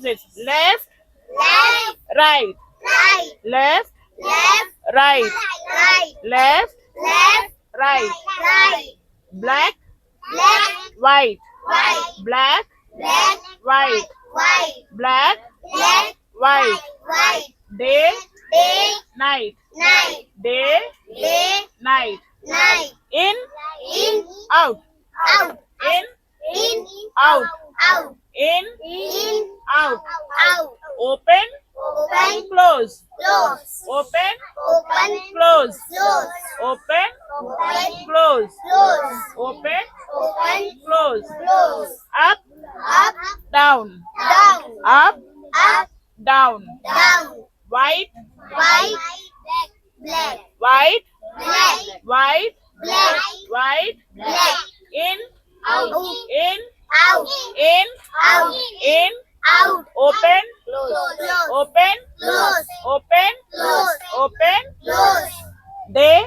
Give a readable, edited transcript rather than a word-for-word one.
opposites. Left, left, right, right, left, left, right, right, left, left, right. right, Black, black, white, white, black, black, white, white, black, black, white. white, Day, day, night, night, day, day, night. night, In, in, out, out, in, in, out, out, in, in, out. out, Open, open, close, close, open, open, close, close, open, open, close, close, open, open, close. close, Up, up, down, down, up, up, down. down, White, white, black, white, black, white, black, white. black, In, out, in, out, in, out, in. out, Open, close, open, close, open, close, open. close, Day,